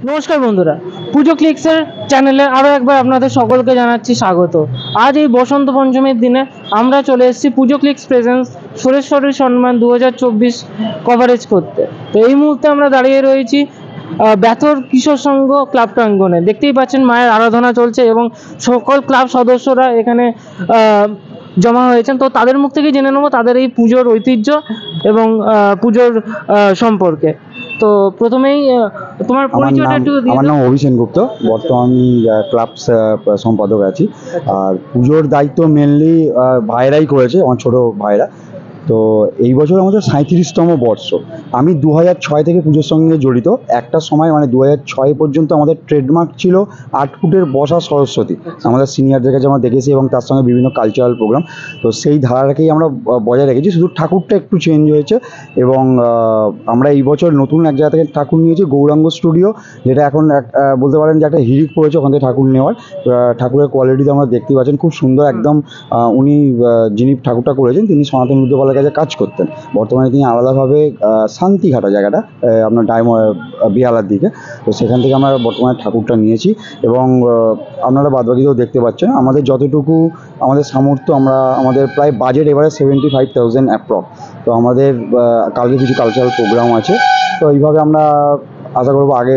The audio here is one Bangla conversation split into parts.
নমস্কার বন্ধুরা, পুজো ক্লিক্সের চ্যানেলে আরও একবার আপনাদের সকলকে জানাচ্ছি স্বাগত। আজ এই বসন্ত পঞ্চমীর দিনে আমরা চলে এসেছি পুজো ক্লিক্স প্রেজেন্স সুরেশ্বরী সম্মান 2024 কভারেজ করতে। তো এই মুহূর্তে আমরা দাঁড়িয়ে রয়েছি ব্যথর কিশোর সংঘ ক্লাব প্রাঙ্গণে। দেখতেই পাচ্ছেন মায়ের আরাধনা চলছে এবং সকল ক্লাব সদস্যরা এখানে জমা হয়েছেন। তো তাদের মুখ থেকে জেনে নেবো তাদের এই পুজোর ঐতিহ্য এবং পুজোর সম্পর্কে। তো প্রথমেই তোমার পরিচয়টা একটু দিয়ে দাও। আমার নাম অভিষেক গুপ্ত, বর্তমানে আমি ক্লাব সম্পাদক আছি। আর পুজোর দায়িত্ব মেনলি ভাইরাই করেছে, আমার ছোট ভাইরা। তো এই বছর আমাদের 37তম বর্ষ। আমি 2006 থেকে পুজোর সঙ্গে জড়িত। একটা সময় মানে 2006 পর্যন্ত আমাদের ট্রেডমার্ক ছিল 8 ফুটের বসা সরস্বতী। আমাদের সিনিয়রদের কাছে আমরা দেখেছি এবং তার সঙ্গে বিভিন্ন কালচারাল প্রোগ্রাম। তো সেই ধারাটাকেই আমরা বজায় রেখেছি, শুধু ঠাকুরটা একটু চেঞ্জ হয়েছে। এবং আমরা এই বছর নতুন এক জায়গা থেকে ঠাকুর নিয়েছি, গৌরাঙ্গ স্টুডিও, যেটা এখন বলতে পারেন যে একটা হিড়িক পড়েছে ওখান থেকে ঠাকুর নেওয়ার। ঠাকুরের কোয়ালিটিতে আমরা দেখতে পাচ্ছেন খুব সুন্দর একদম। উনি যিনি ঠাকুরটা করেছেন তিনি সনাতন রুদ্রপালের কাছে কাজ করতেন। বর্তমানে তিনি আলাদাভাবে শান্তিঘাটা জায়গাটা আপনার বিহালার দিকে, তো সেখান থেকে আমরা বর্তমানে ঠাকুরটা নিয়েছি। এবং আপনারা বাদবাকিতেও দেখতে পাচ্ছেন আমাদের যতটুকু আমাদের সামর্থ্য, আমাদের প্রায় বাজেট এবারে 75,000 অ্যাপ্রক্স। তো আমাদের কালকে কিছু কালচারাল প্রোগ্রাম আছে। তো এইভাবে আমরা আশা করবো আগে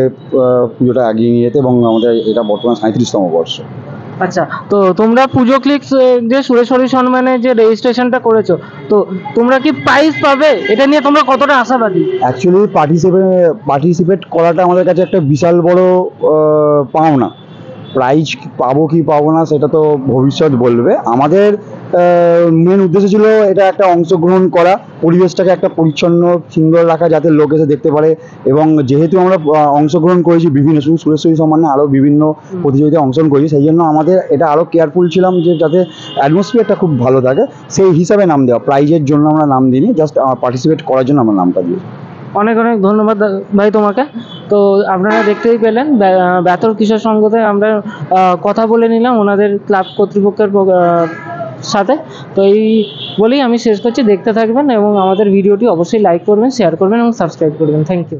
পুজোটা এগিয়ে নিয়ে যেতে, এবং আমাদের এটা বর্তমানে 37তম বর্ষ। আচ্ছা, তো তোমরা পুজো ক্লিক্স যে সুরেশ্বরী সম্মানে যে রেজিস্ট্রেশনটা করেছো, তো তোমরা কি প্রাইজ পাবে? এটা নিয়ে তোমরা কতটা আশাবাদী? অ্যাকচুয়ালি পার্টিসিপেট করাটা আমাদের কাছে একটা বিশাল বড় পাওনা। প্রাইজ পাবো কি পাবো না সেটা তো ভবিষ্যৎ বলবে। আমাদের মেন উদ্দেশ্য ছিল এটা একটা অংশগ্রহণ করা, পরিবেশটাকে একটা পরিচ্ছন্ন সুন্দর রাখা, যাতে লোক এসে দেখতে পারে। এবং যেহেতু আমরা অংশগ্রহণ করেছি বিভিন্ন, শুধু সুরেশ্বরী সম্মানে আরও বিভিন্ন প্রতিযোগিতায় অংশগ্রহণ করেছি, সেই জন্য আমাদের এটা আরও কেয়ারফুল ছিলাম যে যাতে অ্যাটমসফিয়ারটা খুব ভালো থাকে, সেই হিসাবে নাম দেওয়া। প্রাইজের জন্য আমরা নাম দিইনি, জাস্ট পার্টিসিপেট করার জন্য আমরা নামটা দিই। অনেক অনেক ধন্যবাদ ভাই তোমাকে। তো আপনারা দেখতেই পেলেন ব্যথর কিশোর সংঘতে আমরা কথা বলে নিলাম ওনাদের ক্লাব কর্তৃপক্ষের সাথে। তো এই বলেই আমি শেষ করছি। দেখতে থাকবেন এবং আমাদের ভিডিওটি অবশ্যই লাইক করবেন, শেয়ার করবেন এবং সাবস্ক্রাইব করবেন। Thank you.